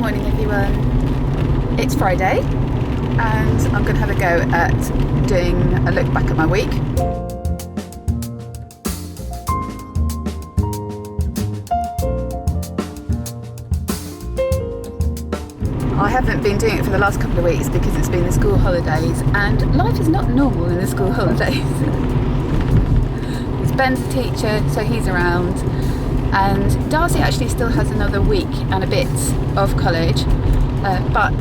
morning everyone. It's Friday and I'm going to have a go at doing a look back at my week. I haven't been doing it for the last couple of weeks because it's been the school holidays and life is not normal in the school holidays. Ben's a teacher, so he's around, and Darcy actually still has another week and a bit of college, but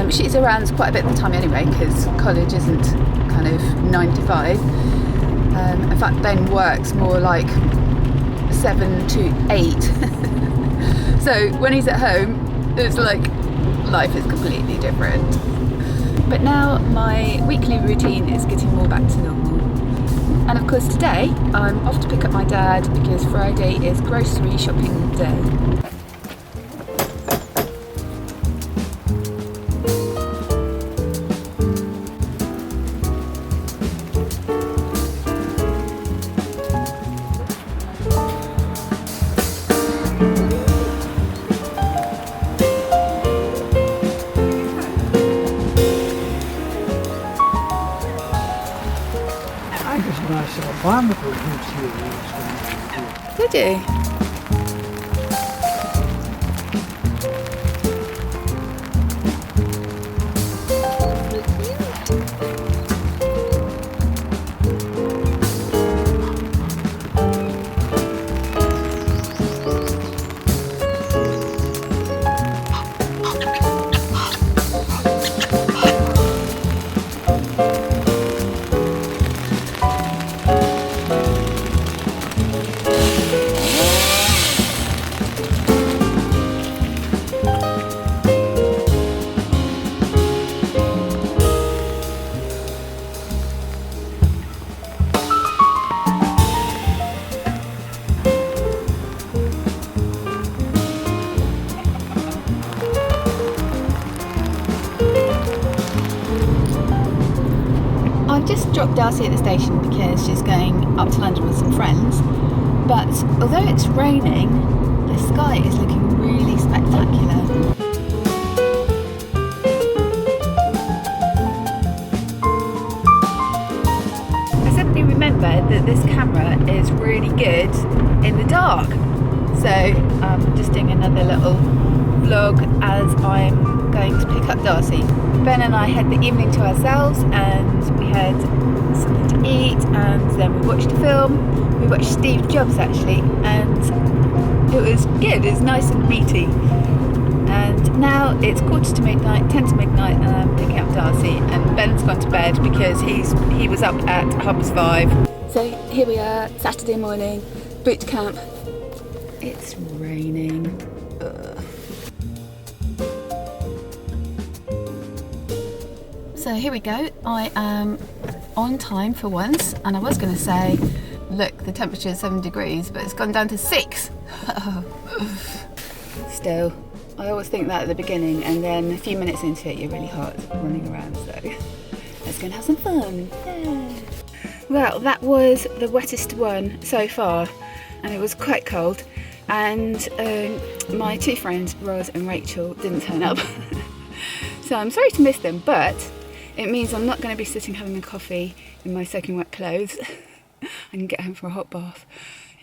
she's around quite a bit of the time anyway because college isn't kind of 9 to 5. In fact, Ben works more like 7 to 8. So when he's at home, it's like life is completely different. But now my weekly routine is getting more back to normal. And of course today I'm off to pick up my dad because Friday is grocery shopping day. Wonderful groups here. Did you? I've just dropped Darcy at the station because she's going up to London with some friends, but although it's raining, the sky is looking really spectacular. I suddenly remembered that this camera is really good in the dark, so I'm just doing another little vlog as I'm going to pick up Darcy. Ben and I had the evening to ourselves and we had something to eat, and then we watched a film. We watched Steve Jobs actually, and it was good. It's nice and meaty. And now it's 10 to midnight, and I'm picking up Darcy, and Ben's gone to bed because he was up at 5:30. So here we are, Saturday morning, boot camp. It's raining. Ugh. So here we go. I am on time for once, and I was going to say, look, the temperature is 7 degrees, but it's gone down to 6. Still, I always think that at the beginning, and then a few minutes into it, you're really hot running around. So let's go and have some fun. Yay. Well, that was the wettest one so far, and it was quite cold. And my two friends, Roz and Rachel, didn't turn up. So I'm sorry to miss them, but it means I'm not going to be sitting having a coffee in my soaking wet clothes. I can get home for a hot bath.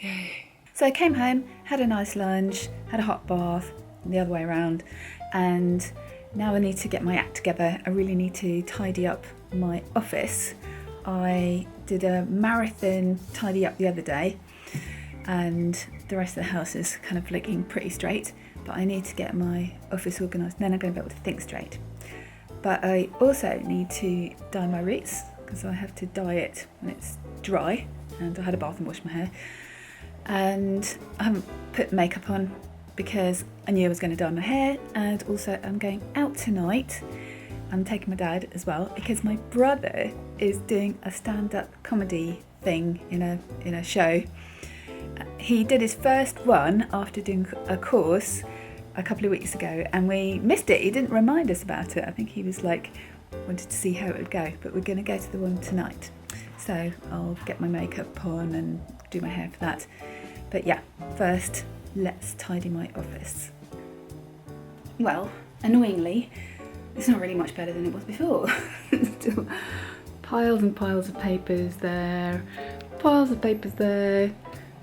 Yay. So I came home, had a nice lunch, had a hot bath, and the other way around, and now I need to get my act together. I really need to tidy up my office. I did a marathon tidy up the other day, and the rest of the house is kind of looking pretty straight, but I need to get my office organised, then I'm going to be able to think straight. But I also need to dye my roots because I have to dye it when it's dry, and I had a bath and washed my hair, and I haven't put makeup on because I knew I was going to dye my hair, and also I'm going out tonight. I'm taking my dad as well because my brother is doing a stand-up comedy thing in a show. He did his first one after doing a course a couple of weeks ago, and we missed it. He didn't remind us about it. I think he was like, wanted to see how it would go, but we're going to go to the one tonight. So I'll get my makeup on and do my hair for that. But yeah, first let's tidy my office. well, annoyingly, it's not really much better than it was before. Still piles and piles of papers there, piles of papers there,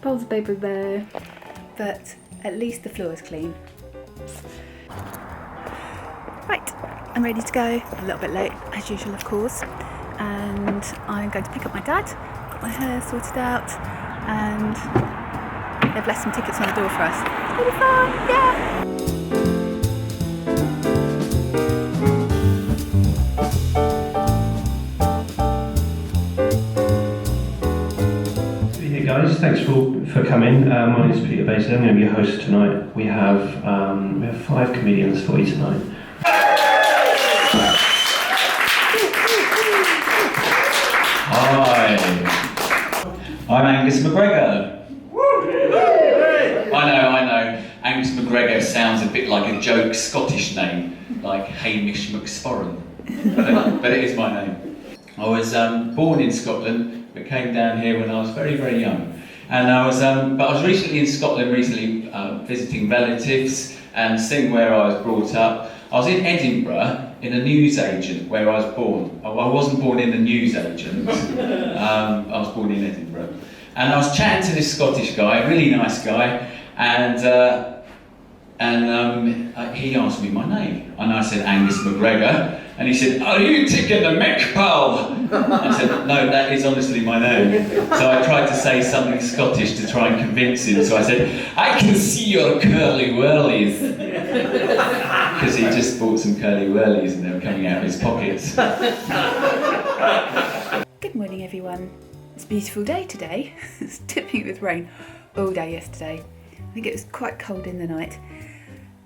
piles of papers there, but at least the floor is clean. Right, I'm ready to go. A little bit late, as usual, of course, and I'm going to pick up my dad. Got my hair sorted out, and they've left some tickets on the door for us. It'll be fun, yeah! Hey guys, thanks for coming. My name is Peter Basley. I'm going to be your host tonight. We have 5 comedians for you tonight. Hi, I'm Angus McGregor. I know. Angus McGregor sounds a bit like a joke Scottish name, like Hamish McSporran, but it is my name. I was born in Scotland, but came down here when I was very, very young. And I was recently in Scotland, visiting relatives and seeing where I was brought up. I was in Edinburgh in a newsagent where I was born. I wasn't born in a newsagent. I was born in Edinburgh. And I was chatting to this Scottish guy, a really nice guy, and he asked me my name. And I said, Angus McGregor. And he said, are you taking the mick, pal? I said, no, that is honestly my name. So I tried to say something Scottish to try and convince him. So I said, I can see your curly whirlies. Because he just bought some curly whirlies and they were coming out of his pockets. Good morning, everyone. It's a beautiful day today. It's tipping with rain all day yesterday. I think it was quite cold in the night.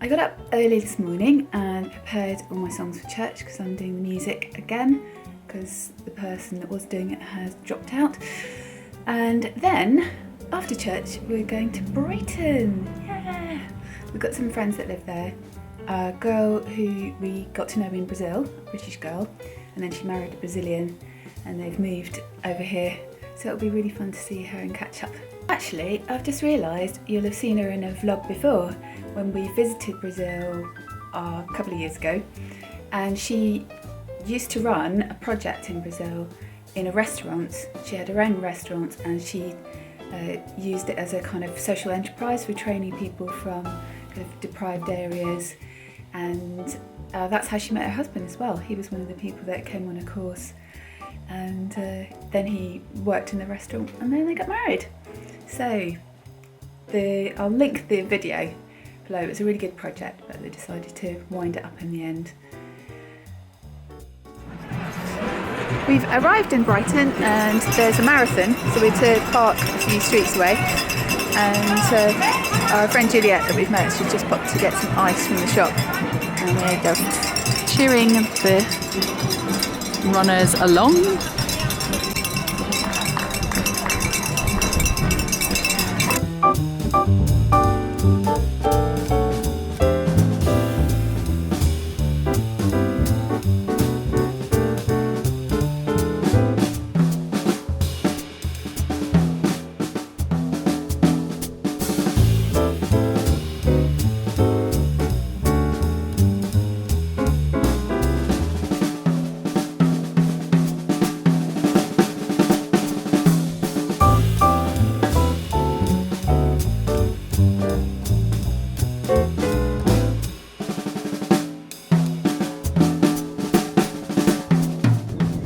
I got up early this morning and prepared all my songs for church because I'm doing the music again because the person that was doing it has dropped out. And then, after church, we're going to Brighton. Yeah! We've got some friends that live there. A girl who we got to know in Brazil, a British girl, and then she married a Brazilian and they've moved over here. So it'll be really fun to see her and catch up. Actually, I've just realised you'll have seen her in a vlog before when we visited Brazil a couple of years ago, and she used to run a project in Brazil in a restaurant. She had her own restaurant and she used it as a kind of social enterprise for training people from kind of deprived areas, and that's how she met her husband as well. He was one of the people that came on a course, and then he worked in the restaurant and then they got married. So I'll link the video below. It was a really good project, but they decided to wind it up in the end. We've arrived in Brighton and there's a marathon, so we're to park a few streets away, and our friend Juliet that we've met, she just popped to get some ice from the shop, and we're just cheering the runners along.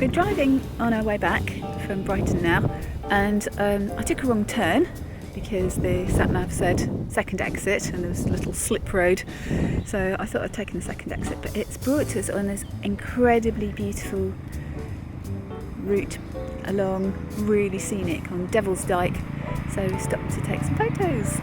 We're driving on our way back from Brighton now, and I took a wrong turn because the sat-nav said second exit and there was a little slip road, so I thought I'd taken the second exit, but it's brought us on this incredibly beautiful route along, really scenic, on Devil's Dyke, so we stopped to take some photos.